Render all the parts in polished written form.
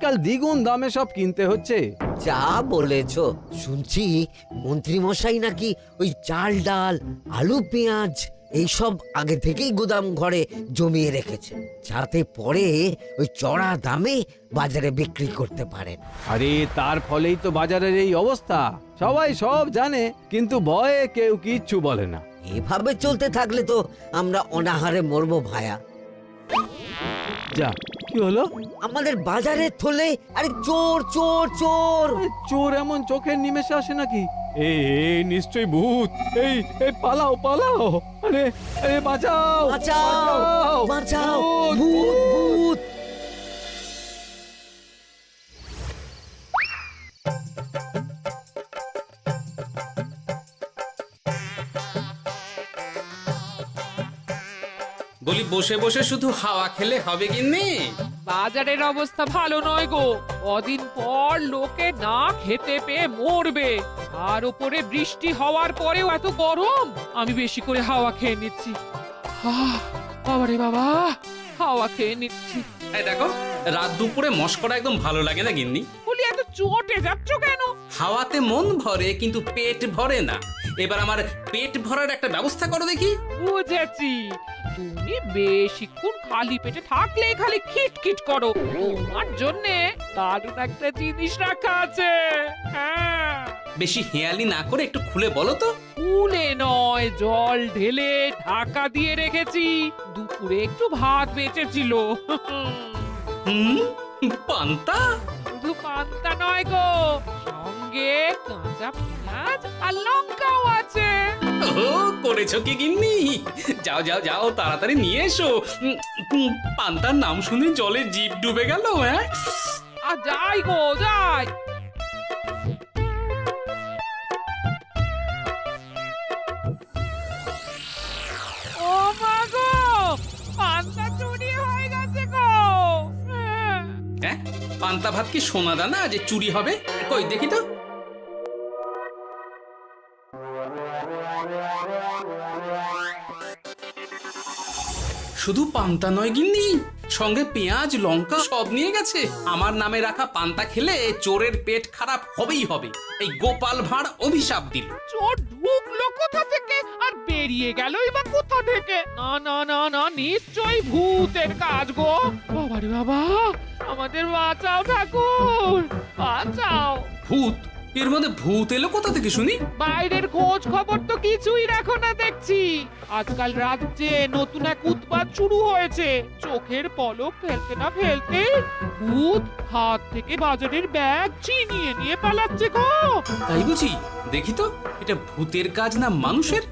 আজকাল দ্বিগুণ দামে সব কিনতে হচ্ছে। যা বলেছ, শুনছি মন্ত্রী মশাই নাকি ওই চাল ডাল আলু পেঁয়াজ এইসব আগে থেকেই গুদাম ঘরে জমিয়ে রেখেছে, যাতে পরে ওই চড়া দামে বাজারে বিক্রি করতে পারেন। আরে তার ফলেই তো বাজারের এই অবস্থা। সবাই সব জানে, কিন্তু ভয়ে কেউ কিচ্ছু বলে না। এভাবে চলতে থাকলে তো আমরা অনাহারে মরবো ভায়া। যা, কি হলো? আমাদের বাজারে থলে আরে চোর চোর চোর। চোর এমন চোখের নিমেষে আসে নাকি? এই নিশ্চয়ই ভূত। এই পালাও পালাও। আরে আরে বাঁচাও বাঁচাও বাঁচাও, ভূত ভূত। বলি বসে বসে শুধু হাওয়া খেলে হবে গিন্নি? বাজারের অবস্থা ভালো নয় গো। কদিন পর লোকে না খেতে পেয়ে মরবে, আর উপরে বৃষ্টি হওয়ার পরেও এত গরম। আমি বেশি করে হাওয়া খেয়ে নিচ্ছি। বাবারে বাবা, হাওয়া খেয়ে নিচ্ছি। এই দেখো, রাত দুপুরে মস্করা একদম ভালো লাগে না গিন্নি। বলি এত চটে যাচ্ছ কেন? হাওয়াতে মন ভরে কিন্তু পেট ভরে না। এবার আমার পেট ভরার একটা ব্যবস্থা করো দেখি। বুঝেছি, তুমি বেশিক্ষণ খালি পেটে থাকলে খালি খিটখিট করো। তোমার জন্যে দারুণ একটা জিনিস রাখা আছে। হ্যাঁ, বেশি হেয়ালি না করে একটু খুলে বলো তো। ফুলে নয়, জল ঢেলে ঢাকা দিয়ে রেখেছি। দুপুরে একটু ভাত বেঁচেছিল। হুম, পান্তা? শুধু পান্তা নয় গো, সঙ্গে কাঁচা পেঁয়াজ আর লঙ্কাও আছে। ও, করেছো কি গিন্নি? যাও যাও যাও, তাড়াতাড়ি নিয়ে এসো। পান্তার নাম শুনে জলে জিভ ডুবে গেল। হ্যাঁ, আর যাই গো যাই। ও মা গো, পান্তা চুরি হয়ে গেছে গো। হ্যাঁ, পান্তা ভাত কি সোনা দানা যে চুরি হবে? কই দেখি তো। শুধু পান্তা নয় গিন্নি, সঙ্গে পেঁয়াজ লঙ্কা সব নিয়ে গেছে। আমার নামে রাখা পান্তা খেলে চোরের পেট খারাপ হবেই হবে। এই গোপাল ভাঁড় অভিশাপ দিল। চোর ঢুকলো কোথা থেকে আর বেরিয়ে গেলই বা কোথা থেকে? না না না না, নিশ্চয়ই ভূতের কাজ গো। বাবারে বাবা, আমাদের বাঁচাও ঠাকুর, বাঁচাও। ভূত? এর মধ্যে ভূত এলো কোথা থেকে শুনি? বাইরের খোঁজ খবর তো কিছুই রাখো না দেখছি। আজকাল রাজ্যে নতুন এক উৎপাত শুরু হয়েছে। চোখের পলক ফেলতে না ফেলতে ভূত হাত থেকে বাজারের ব্যাগ ছিনিয়ে নিয়ে পালাচ্ছে গো। তাই বুঝি? দেখি তো, এটা ভূতের কাজ না মানুষের?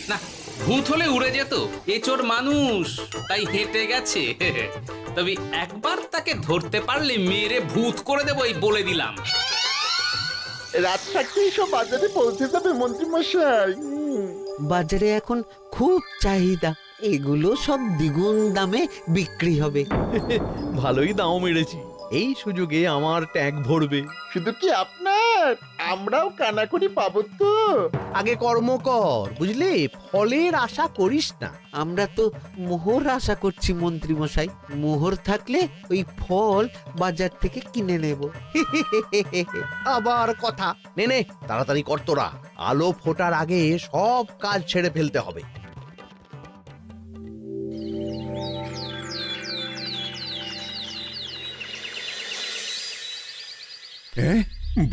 না, ভূত হলে উড়ে যেত। এ চোর মানুষ, তাই হেঁটে গেছে। তবে একবার তাকে ধরতে পারলে মেরে ভূত করে দেবো, এই বলে দিলাম। রাত থাকতেই সব বাজারে পৌঁছে যাবে মন্ত্রী মশাই। বাজারে এখন খুব চাহিদা, এগুলো সব দ্বিগুণ দামে বিক্রি হবে। ভালোই দাম মেরেছি, এই সুযোগে আমার ট্যাঙ্ক ভরবে। শুধু কি আপনার, আমরাও কানাকড়ি পাবো তো। আগে কর্ম কর, বুঝলি? ফলের আশা করিস না। আমরা তো মোহর আশা করছি মন্ত্রী মশাই। মোহর থাকলে ওই ফল বাজার থেকে কিনে নেব। আবার কথা, নে নে তাড়াতাড়ি কর তোরা। আলো ফোটার আগে সব কাজ ছেড়ে ফেলতে হবে।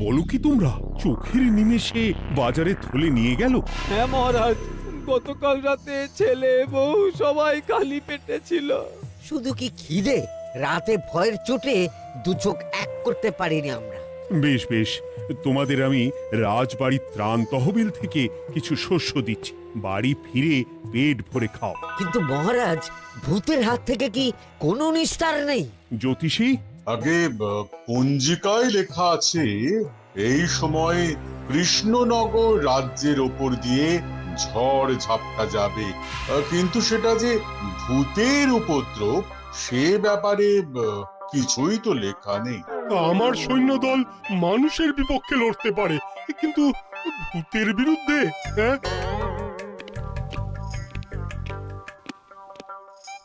বলো কি তোমরা, চোখের নিমেষে বাজারে থলে নিয়ে গেল? হ্যাঁ মহারাজ, গতকাল রাতে ছেলে বউ সবাই খালি পেটে ছিল। শুধু কি খিদে, রাতে ভয়ের চোটে দু চোখ এক করতে পারিনি আমরা। বেশ বেশ, তোমাদের আমি রাজবাড়ির ত্রাণ তহবিল থেকে কিছু শস্য দিচ্ছি। বাড়ি ফিরে পেট ভরে খাও। কিন্তু মহারাজ, ভূতের হাত থেকে কি কোনো নিস্তার নেই? জ্যোতিষী, আগে পঞ্জিকায় লেখা আছে এই সময় কৃষ্ণনগর রাজ্যের ওপর দিয়ে ঝড় ঝাপটা যাবে, কিন্তু সেটা যে ভূতের উপদ্রব সে ব্যাপারে কিছুই তো লেখা নেই। আমার সৈন্যদল মানুষের বিপক্ষে লড়তে পারে, কিন্তু ভূতের বিরুদ্ধে?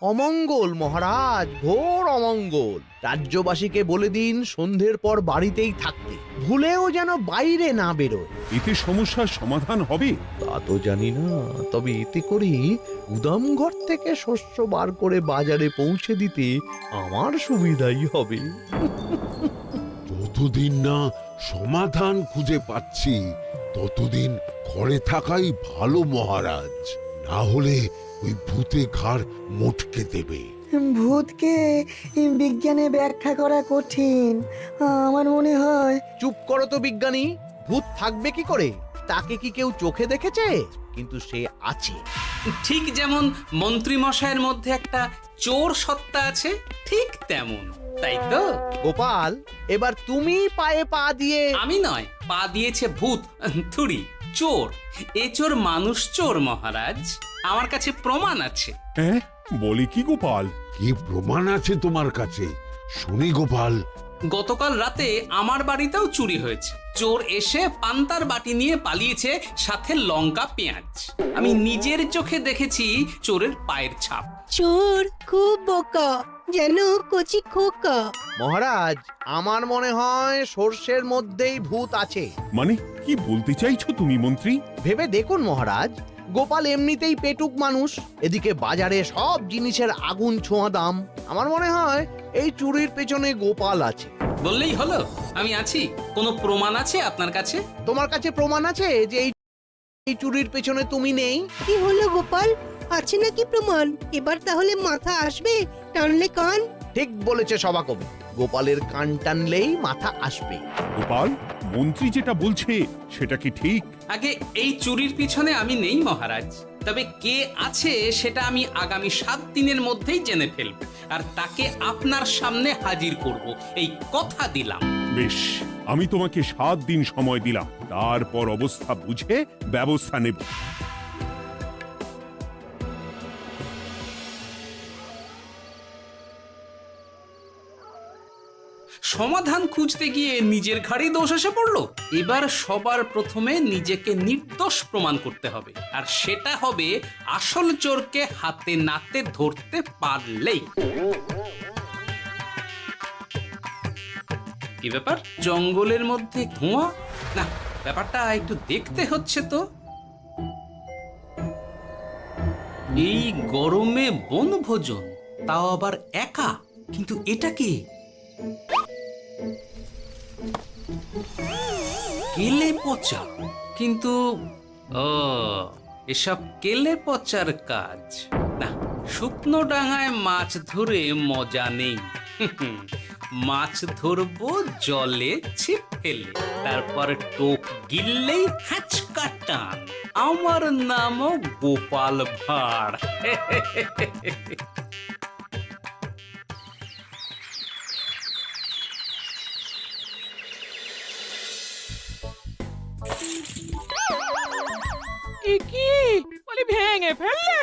অমঙ্গল মহারাজ, ঘোর অমঙ্গল। রাজ্যবাসীকে বলে দিন সন্ধ্যের পর বাড়িতেই থাকতে, ভুলেও যেন বাইরে না বেরোয়। এতে সমস্যার সমাধান হবে? তা তো জানি না, তবে এতে করে গুদামঘর থেকে শস্য বার করে বাজারে পৌঁছে দিতে আমার সুবিধাই হবে। যতদিন না সমাধান খুঁজে পাচ্ছি ততদিন ঘরে থাকাই ভালো মহারাজ, না হলে ওই ভূতে ঘাড় মোটকে দেবে। ভূতকে বিজ্ঞানে ব্যাখ্যা করা কঠিন, আমার মনে হয়। চুপ করো তো বিজ্ঞানী, ভূত থাকবে কি করে? তাকে কি কেউ চোখে দেখেছে? কিন্তু সে আছে। ঠিক যেমন মন্ত্রী মশাইয়ের মধ্যে একটা চোর সত্তা আছে, ঠিক তেমন, তাই তো? গোপাল, এবার তুমি পায়ে পা দিয়ে। আমি নয়, পা দিয়েছে ভূত, থুড়ি চোর। এ চোর মানুষ চোর মহারাজ, আমার কাছে প্রমাণ আছে। হ্যাঁ, বলে কি গোপাল? কি প্রমাণ আছে তোমার কাছে? শুনি গোপাল। গতকাল রাতে আমার বাড়িতেও চুরি হয়েছে। চোর এসে পান্তার বাটি নিয়ে পালিয়েছে, সাথে লঙ্কা পেঁয়াজ। আমি নিজের চোখে দেখেছি চোরের পায়ের ছাপ। চোর খুব বোকা, যেন কচি খোকা। মহারাজ, আমার মনে হয় সর্ষের মধ্যেই ভূত আছে। মানে কি বলতে চাইছো তুমি মন্ত্রী? ভেবে দেখুন মহারাজ, গোপাল এমনিতেই পেটুক মানুষ, এদিকে বাজারে সব জিনিসের আগুন ছোঁয়া দাম। আমার মনে হয় এই চুরির পেছনে গোপাল আছে। বললেই হলো আমি আছি। কোনো প্রমাণ আছে আপনার কাছে? তোমার কাছে প্রমাণ আছে যে এই চুরির পেছনে তুমি নেই? কি হলো গোপাল, আছে নাকি প্রমাণ? এবার তাহলে মাথা আসবে, টানলে কান। ঠিক বলেছে সভাকবি, গোপালের কান টানলেই মাথা আসবে। গোপাল, মন্ত্রী যেটা বলছে সেটা কি ঠিক? আগে এই চুরির পিছনে আমি নেই মহারাজ, তবে কে আছে সেটা আমি আগামী 7 দিনের মধ্যেই জেনে ফেলব, আর তাকে আপনার সামনে হাজির করব, এই কথা দিলাম। বেশ, আমি তোমাকে 7 দিন সময় দিলাম, তারপর অবস্থা বুঝে ব্যবস্থা নেব। সমাধান খুঁজতে গিয়ে নিজের ঘাড়েই দোষ এসে পড়লো। এবার সবার প্রথমে নিজেকে নির্দোষ প্রমাণ করতে হবে, আর সেটা হবে আসল চোরকে হাতে নাতে ধরতে পারলেই। কি ব্যাপার, জঙ্গলের মধ্যে ধোঁয়া? না, ব্যাপারটা একটু দেখতে হচ্ছে তো। এই গরমে বনভোজন, তাও আবার একা, কিন্তু এটা কি? কেলে পচা, কিন্তু এসব কেলে পচার কাজ না। শুকনো ডাঙায় মাছ ধরে মজা নেই। মাছ ধরবো জলে ছিপ ফেলে, তারপর টোপ গিললেই হ্যাচকা টান। আমার নামও গোপাল ভাঁড়। কি বলি, ভেঙে ফেললে?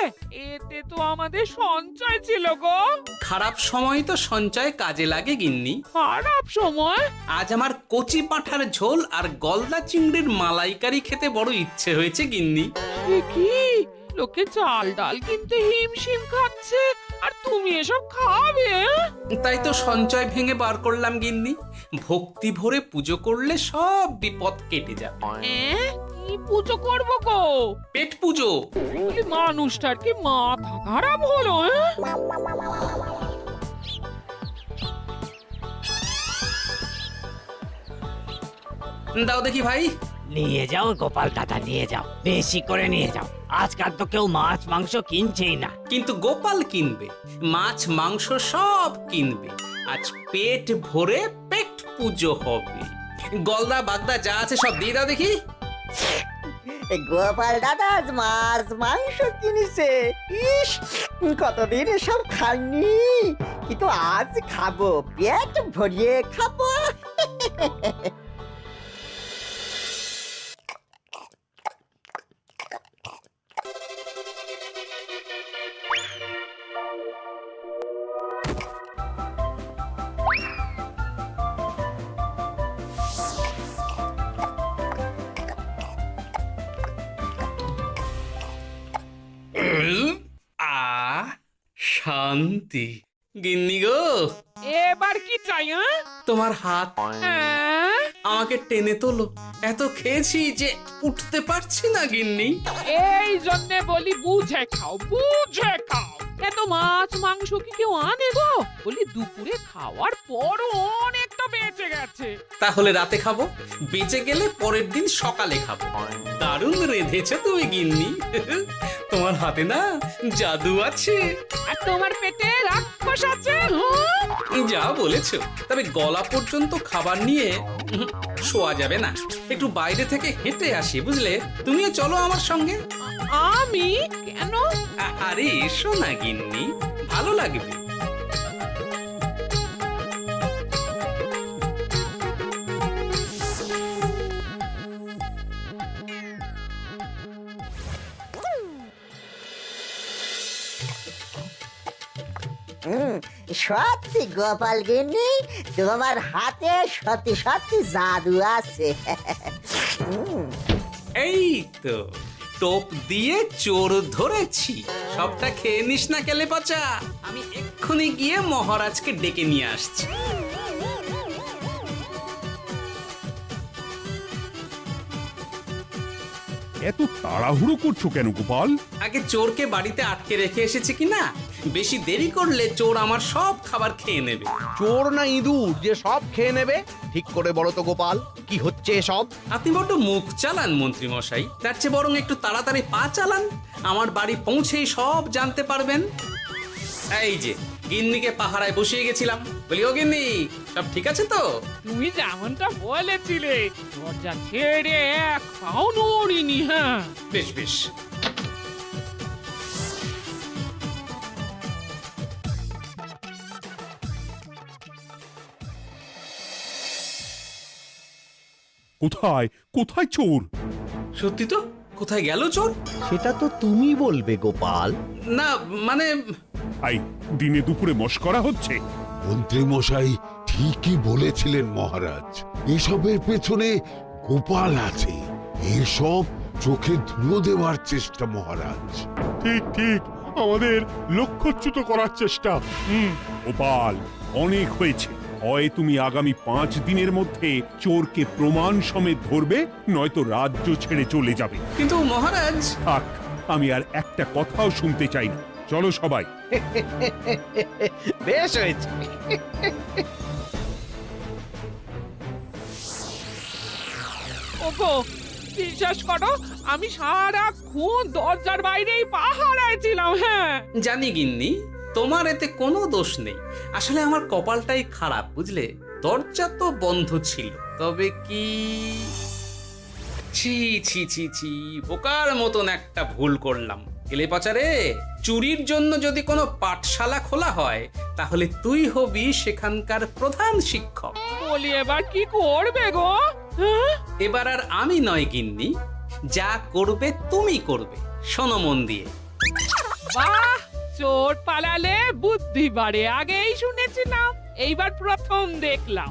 এতে তো আমাদের সঞ্চয় ছিল গো। খারাপ সময় তো সঞ্চয় কাজে লাগে গিন্নি। খারাপ সময়? আজ আমার কচি পাঁঠার ঝোল আর গলদা চিংড়ির মালাইকারি খেতে বড় ইচ্ছে হয়েছে গিন্নি। কি লোকে চাল ডাল কিনতে হিমশিম খাচ্ছে, আর তুমি এসব খাবে? তাই তো সঞ্চয় ভেঙে বার করলাম গিন্নি। ভক্তি ভরে পুজো করলে সব বিপদ কেটে যাবে। কি পুজো করবো গো? পেট পুজো। বলি, মানুষটার কি মাথা খারাপ হলো? দাও দেখি ভাই। নিয়ে যাও গোপাল দাদা, নিয়ে যাও, বেশি করে নিয়ে যাও। আজকাল তো কেউ মাছ মাংস কিনছেই না। কিন্তু গোপাল কিনবে, মাছ মাংস সব কিনবে। আজ পেট ভরে পেট পুজো হবে। গলদা বাগদা যা আছে সব দিয়ে দাও দেখি। গোপাল দাদা আজ মাছ মাংস কিনেছে। ইস, কতদিন এসব খাইনি, কিন্তু আজ খাবো, পেট ভরিয়ে খাবো। শান্তি। গিন্নি গো, এবার কি চাই? তোমার হাত হ্যাঁ? আমাকে টেনে তোলো। এত খেয়েছি যে উঠতে পারছি না গিন্নি। এই জন্যে বলি বুঝে খাও, বুঝে খাও। এত মাছ মাংস কি কেউ আনে গো? বলি দুপুরে খাওয়ার পরও অনেকটা বেঁচে গেছে। তাহলে রাতে খাবো, বেঁচে গেলে পরের দিন সকালে খাবো। দারুণ রেঁধেছো তুমি গিন্নি। তোমার হাতে না জাদু আছে। আর তোমার পেটে রাক্ষস আছে। হ্যাঁ? যা বলেছো, তবে গলা পর্যন্ত খাবার নিয়ে শোয়া যাবে না। একটু বাইরে থেকে হেঁটে আসি, বুঝলে? তুমিও চলো আমার সঙ্গে। আমি কেন? আরে এসো না গিন্নি, ভালো লাগবে। সত্যি গোপাল গিন্নি, তোমার হাতে সত্যি সত্যি জাদু আছে। এই তো টোপ দিয়ে চোর ধরেছি। সবটা খেয়ে নিস না কেলে পচা। আমি এক্ষুনি গিয়ে মহারাজকে ডেকে নিয়ে আসছি। এত তাড়াহুড়ো করছো কেন গোপাল? আগে চোরকে বাড়িতে আটকে রেখে এসেছে কিনা, বেশি দেরি করলে চোর আমার সব খাবার খেয়ে নেবে। চোর না ইঁদুর যে সব খেয়ে নেবে? ঠিক করে বলো তো গোপাল, কি হচ্ছে এসব? আপনি বড্ড মুখ চালান মন্ত্রী মশাই, তার চেয়ে বরং একটু তাড়াতাড়ি পা চালান। আমার বাড়ি পৌঁছেই সব জানতে পারবেন। এই যে গিন্নিকে পাহারায় বসিয়ে গেছিলাম, বলি ও গিন্নি, সব ঠিক আছে তো? তুমি যেমনটা বলেছিলে, দরজা ছেড়ে এক পাও নড়িনি। হ্যাঁ, বেশ বেশ। কোথায় কোথায় চোর? সত্যি তো, কোথায় গেল চোর? সেটা তো তুমি বলবে গোপাল। না মানে আই দিনে দুপুরে মশকরা হচ্ছে। মন্ত্রী মশাই ঠিকই বলেছিলেন মহারাজ, এসবের পেছনে গোপাল আছে। এসব চোখে ধুলো দেওয়ার চেষ্টা মহারাজ। ঠিক ঠিক, আমাদের লক্ষ্যচ্যুত করার চেষ্টা। গোপাল, অনেক হয়েছে। হয় তুমি আগামী 5 দিনের মধ্যে চোরকে প্রমাণ সমেত ধরবে, নয়তো রাজ্য ছেড়ে চলে যাবে। কিন্তু মহারাজ। থাক, আমি আর একটা কথাও শুনতে চাই না। চলো সবাই। বেশ হয়েছে। ওগো, বিশ্বাস করো, আমি সারাক্ষণ দরজার বাইরেই পাহারায় ছিলাম। হ্যাঁ, জানি গিন্নি, তোমার এতে কোনো দোষ নেই। আসলে আমার কপালটাই খারাপ, বুঝলে? দরজা তো বন্ধ ছিল, তবে কি ছি ছি ছি ছি, বোকার মতন একটা ভুল করলাম। এলে পাচারে, চুরির জন্য যদি কোনো পাঠশালা খোলা হয়, তাহলে তুই হবি সেখানকার প্রধান শিক্ষক। বলি এবার কি করবে গো? হ্যাঁ? এবার আর আমি নয় গিন্নি, যা করবে তুমি করবে। শোনো মন দিয়ে। বাহ, চোর পালালে বুদ্ধি বাড়ে, আগেই শুনেছিলাম, এইবার প্রথম দেখলাম।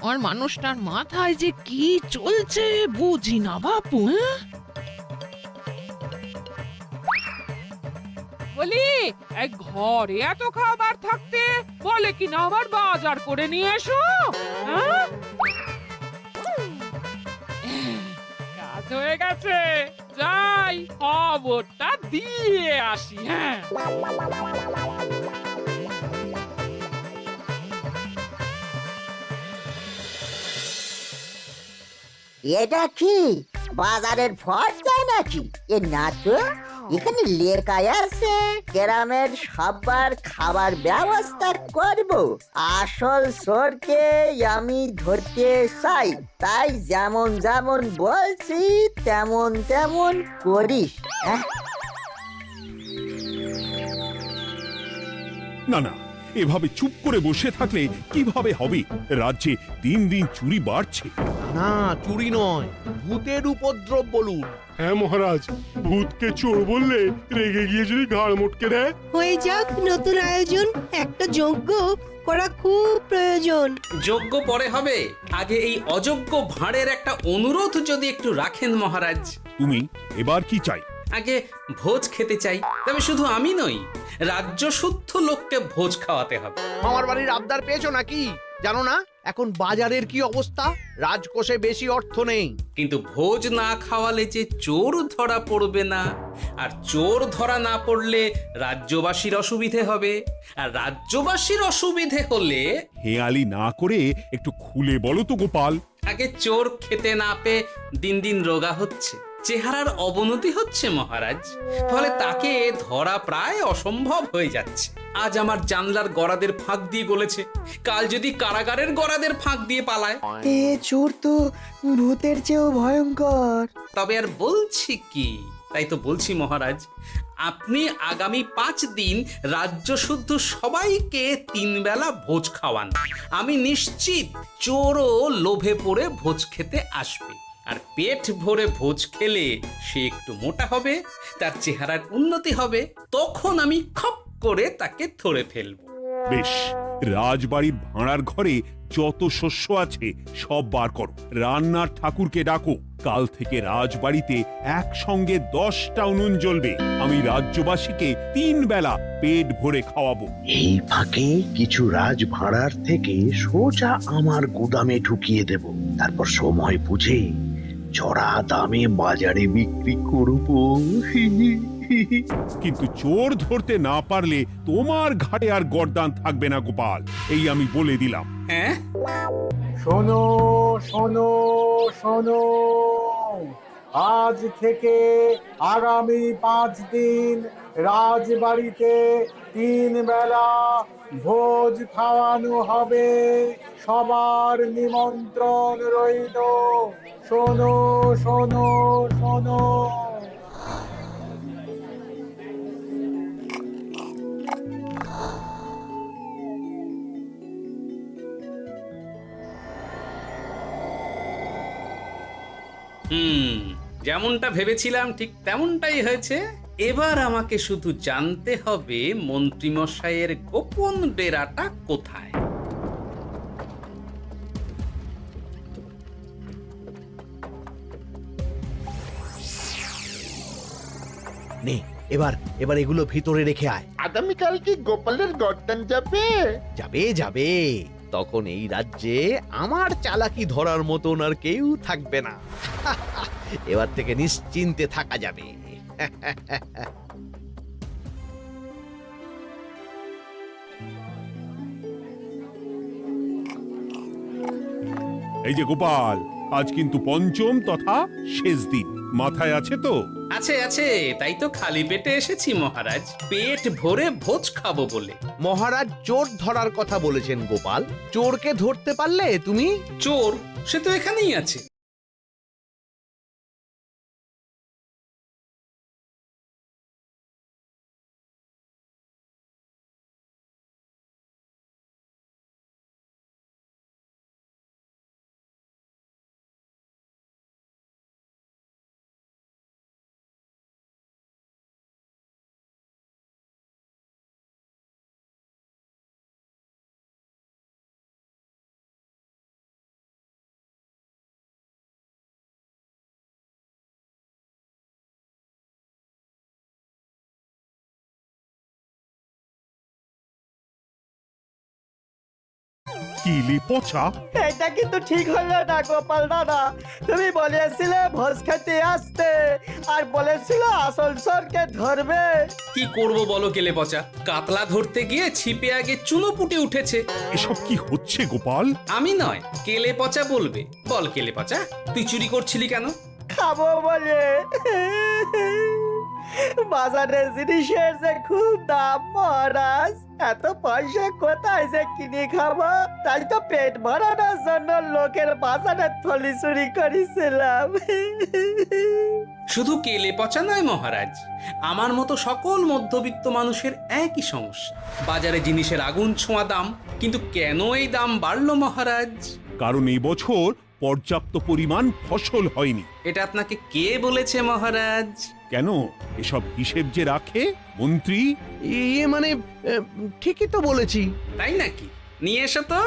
আর মানুষটার মাথায় যে কি চলছে বুঝি না বাপু। হ্যাঁ, বলি এক ঘরে এত খাবার থাকতে বলে কি না আবার বাজার করে নিয়ে এসো। হ্যাঁ, কাজ হয়ে গেছে, যাই খবরটা দিয়ে আসি। হ্যাঁ, এটা কি বাজারের ফর্দা নাকি? এ না তো, এখানে লেখাই আছে গ্রামের সবার খাবার ব্যবস্থা করব। আসল চোরকে আমি ধরতে চাই, তাই যেমন যেমন বলছি তেমন তেমন করিস। না না, এভাবে চুপ করে বসে থাকলে কিভাবে হবে? রাজ্যে দিন দিন চুরি বাড়ছে। না, চুরি নয়, ভূতের উপদ্রব বলুন। হ্যাঁ মহারাজ, ভূতকে চোর বললে রেগে গিয়ে যদি ঘাড় মটকে দেয়। হয়ে যাক নতুন আয়োজন, একটা যজ্ঞ করা খুব প্রয়োজন। যোগ্য পরে হবে, আগে এই অযোগ্য ভাঁড়ের একটা অনুরোধ যদি একটু রাখেন মহারাজ। তুমি এবার কি চাই? আগে ভোজ খেতে চাই, তবে শুধু আমি নই, রাজ্য শুদ্ধ লোককে ভোজ খাওয়াতে হবে। মামার বাড়ির আবদার পেয়েছো নাকি? জানো না এখন বাজারের কি অবস্থা? রাজকোষে বেশি অর্থ নেই। কিন্তু ভোজ না খাওয়ালে যে চোর ধরা পড়বে না, আর চোর ধরা না পড়লে রাজ্যবাসীর অসুবিধে হবে, আর রাজ্যবাসীর অসুবিধে হলে হেয়ালি না করে একটু খুলে বলো তো গোপাল। আগে চোর খেতে না পেয়ে দিন দিন রোগা হচ্ছে, চেহারার অবনতি হচ্ছে মহারাজ, ফলে তাকে ধরা প্রায় অসম্ভব হয়ে যাচ্ছে। আজ আমার জানলার গড়াদের ফাঁক দিয়ে গলেছে, কাল যদি কারাগারের গড়াদের ফাঁক দিয়ে পালায়। এ চোর তো ভূতের চেয়েও ভয়ঙ্কর। তবে আর বলছি কি, তাই তো বলছি মহারাজ, আপনি আগামী 5 দিন রাজ্য শুদ্ধ সবাইকে 3 বেলা ভোজ খাওয়ান। আমি নিশ্চিত চোরও লোভে পড়ে ভোজ খেতে আসবে, আর পেট ভরে ভোজ খেলে সে একটু মোটা হবে, তার চেহারার উন্নতি হবে, তখন আমি খপ করে তাকে ধরে ফেলবো। বেশ, রাজবাড়ির ভাঁড়ার ঘরে যত শস্য আছে সব বার করো, রান্নার ঠাকুরকে ডাকো। কাল থেকে রাজবাড়িতে একসঙ্গে 10টা উনুন জ্বলবে। আমি রাজ্যবাসীকে 3 বেলা পেট ভরে খাওয়াবো। এই ফাঁকে কিছু রাজ ভাড়ার থেকে সোজা আমার গুদামে ঢুকিয়ে দেব, তারপর সময় বুঝে চড়া দামে বাজারে বিক্রি করব। কিন্তু চোর ধরতে না পারলে তোমার ঘাটে আর গর্দান থাকবে না গোপাল, এই আমি বলে দিলাম। হ্যাঁ, শোনো শোনো শোনো, আজ থেকে আগামী 5 দিন রাজবাড়িতে 3 বেলা ভোজ খাওয়ানো হবে, সবার নিমন্ত্রণ রইল। শোনো শোনো শোনো। যেমনটা ভেবেছিলাম ঠিক তেমনটাই হয়েছে। এবার আমাকে শুধু জানতে হবে মন্ত্রীমশাইয়ের গোপন ডেরাটা কোথায়। নে, এবার এবার এগুলো ভিতরে রেখে আয়। আগামীকাল কি গোপালের গর্দান যাবে? যাবে যাবে, তখন এই রাজ্যে আমার চালাকি ধরার মতন আর কেউ থাকবে না। এবার থেকে নিশ্চিন্তে থাকা যাবে। এই যে গোপাল, আজ কিন্তু পঞ্চম তথা শেষ দিন, মাথায় আছে তো? আছে আছে, তাই তো খালি পেটে এসেছি মহারাজ, পেট ভরে ভোজ খাবো বলে। মহারাজ চোর ধরার কথা বলেছেন গোপাল, চোরকে ধরতে পারলে তুমি? চোর সে তো এখানেই আছে। কিলি পচা, এটা কিন্তু ঠিক হলো না গোপাল দাদা। তুমি বলেছিলে ভোজ খেতে আসতে, আর বলেছিলে আসল চোরকে ধরবে। কি করব বলো কেলে পচা, কাতলা ধরতে গিয়ে ছিপে আগে চুনো পুটে উঠেছে। এসব কি হচ্ছে গোপাল? আমি নয়, কেলে পচা বলবে। বল কেলে পচা, তুই চুরি করছিলি কেন? খাবো বলে। বাজারের জিনিসের যে খুব দাম মহারাজ, এত পয়সা কোথায় যে কিনে খাবো, তাই তো পেট ভরানোর জন্য লোকের বাজারের থলি চুরি করেছিলাম। শুধু কেলে পচা নয় মহারাজ, আমার মতো সকল মধ্যবিত্ত মানুষের একই সমস্যা। বাজারে জিনিসের আগুন ছোঁয়া দাম, কিন্তু কেন এই দাম বাড়লো মহারাজ? কারণ এই বছর পর্যাপ্ত পরিমাণ ফসল হয়নি। এটা আপনাকে কে বলেছে মহারাজ? কেন, এসব হিসেব যে রাখে মন্ত্রী। ইয়ে মানে ঠিকই তো বলেছি। তাই নাকি? নিয়ে এসো তো।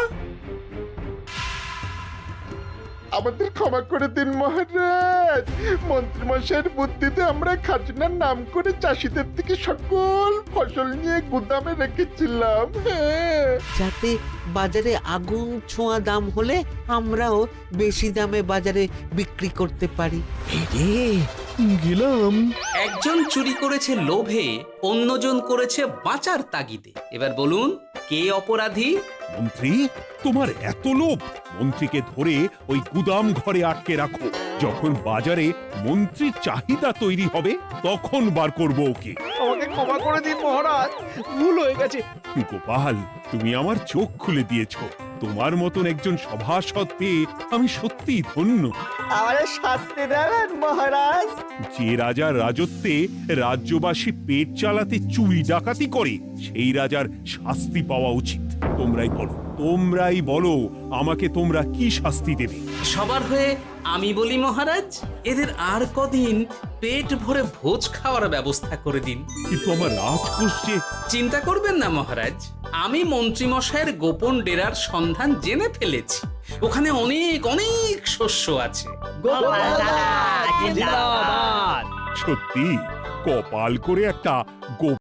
আমাদের ক্ষমা করে দিন মহারাজ, মন্ত্রীমশাইয়ের বুদ্ধিতে আমরা খাজনার নাম করে চাষিদের থেকে সকল ফসল নিয়ে গুদামে রেখেছিলাম। হ্যাঁ, যাতে বাজারে আগুন ছোঁয়া দাম হলে আমরাও বেশি দামে বাজারে বিক্রি করতে পারি। গেলাম। একজন চুরি করেছে লোভে, অন্যজন করেছে বাঁচার তাগিদে। এবার বলুন, কে অপরাধী? মন্ত্রী, তোমার এত লোভ! মন্ত্রীকে ধরে ওই গুদাম ঘরে আটকে রাখো। যখন বাজারে মন্ত্রীর চাহিদা তৈরি হবে তখন বার করবো ওকে। আমাকে ক্ষমা করে দিন মহারাজ, ভুল হয়ে গেছে। গোপাল, তুমি আমার চোখ খুলে দিয়েছো। তোমার মতন একজন সভাসদ পেয়ে আমি সত্যিই ধন্য। আমার শাস্তি দেবেন মহারাজ? যে রাজার রাজত্বে রাজ্যবাসী পেট চালাতে চুরি ডাকাতি করে, সেই রাজার শাস্তি পাওয়া উচিত। তোমরাই বলো আমাকে তোমরা কি শাস্তি দেবে? সবার হয়ে আমি বলি মহারাজ, এদের আর কদিন পেট ভরে ভোজ খাওয়ার ব্যবস্থা করে দিন। কিন্তু আমার রাজকোষ যে। চিন্তা করবেন না মহারাজ, আমি মন্ত্রীমশাইয়ের গোপন ডেরার সন্ধান জেনে ফেলেছি। ওখানে অনেক অনেক শস্য আছে। সত্যি কপাল করে একটা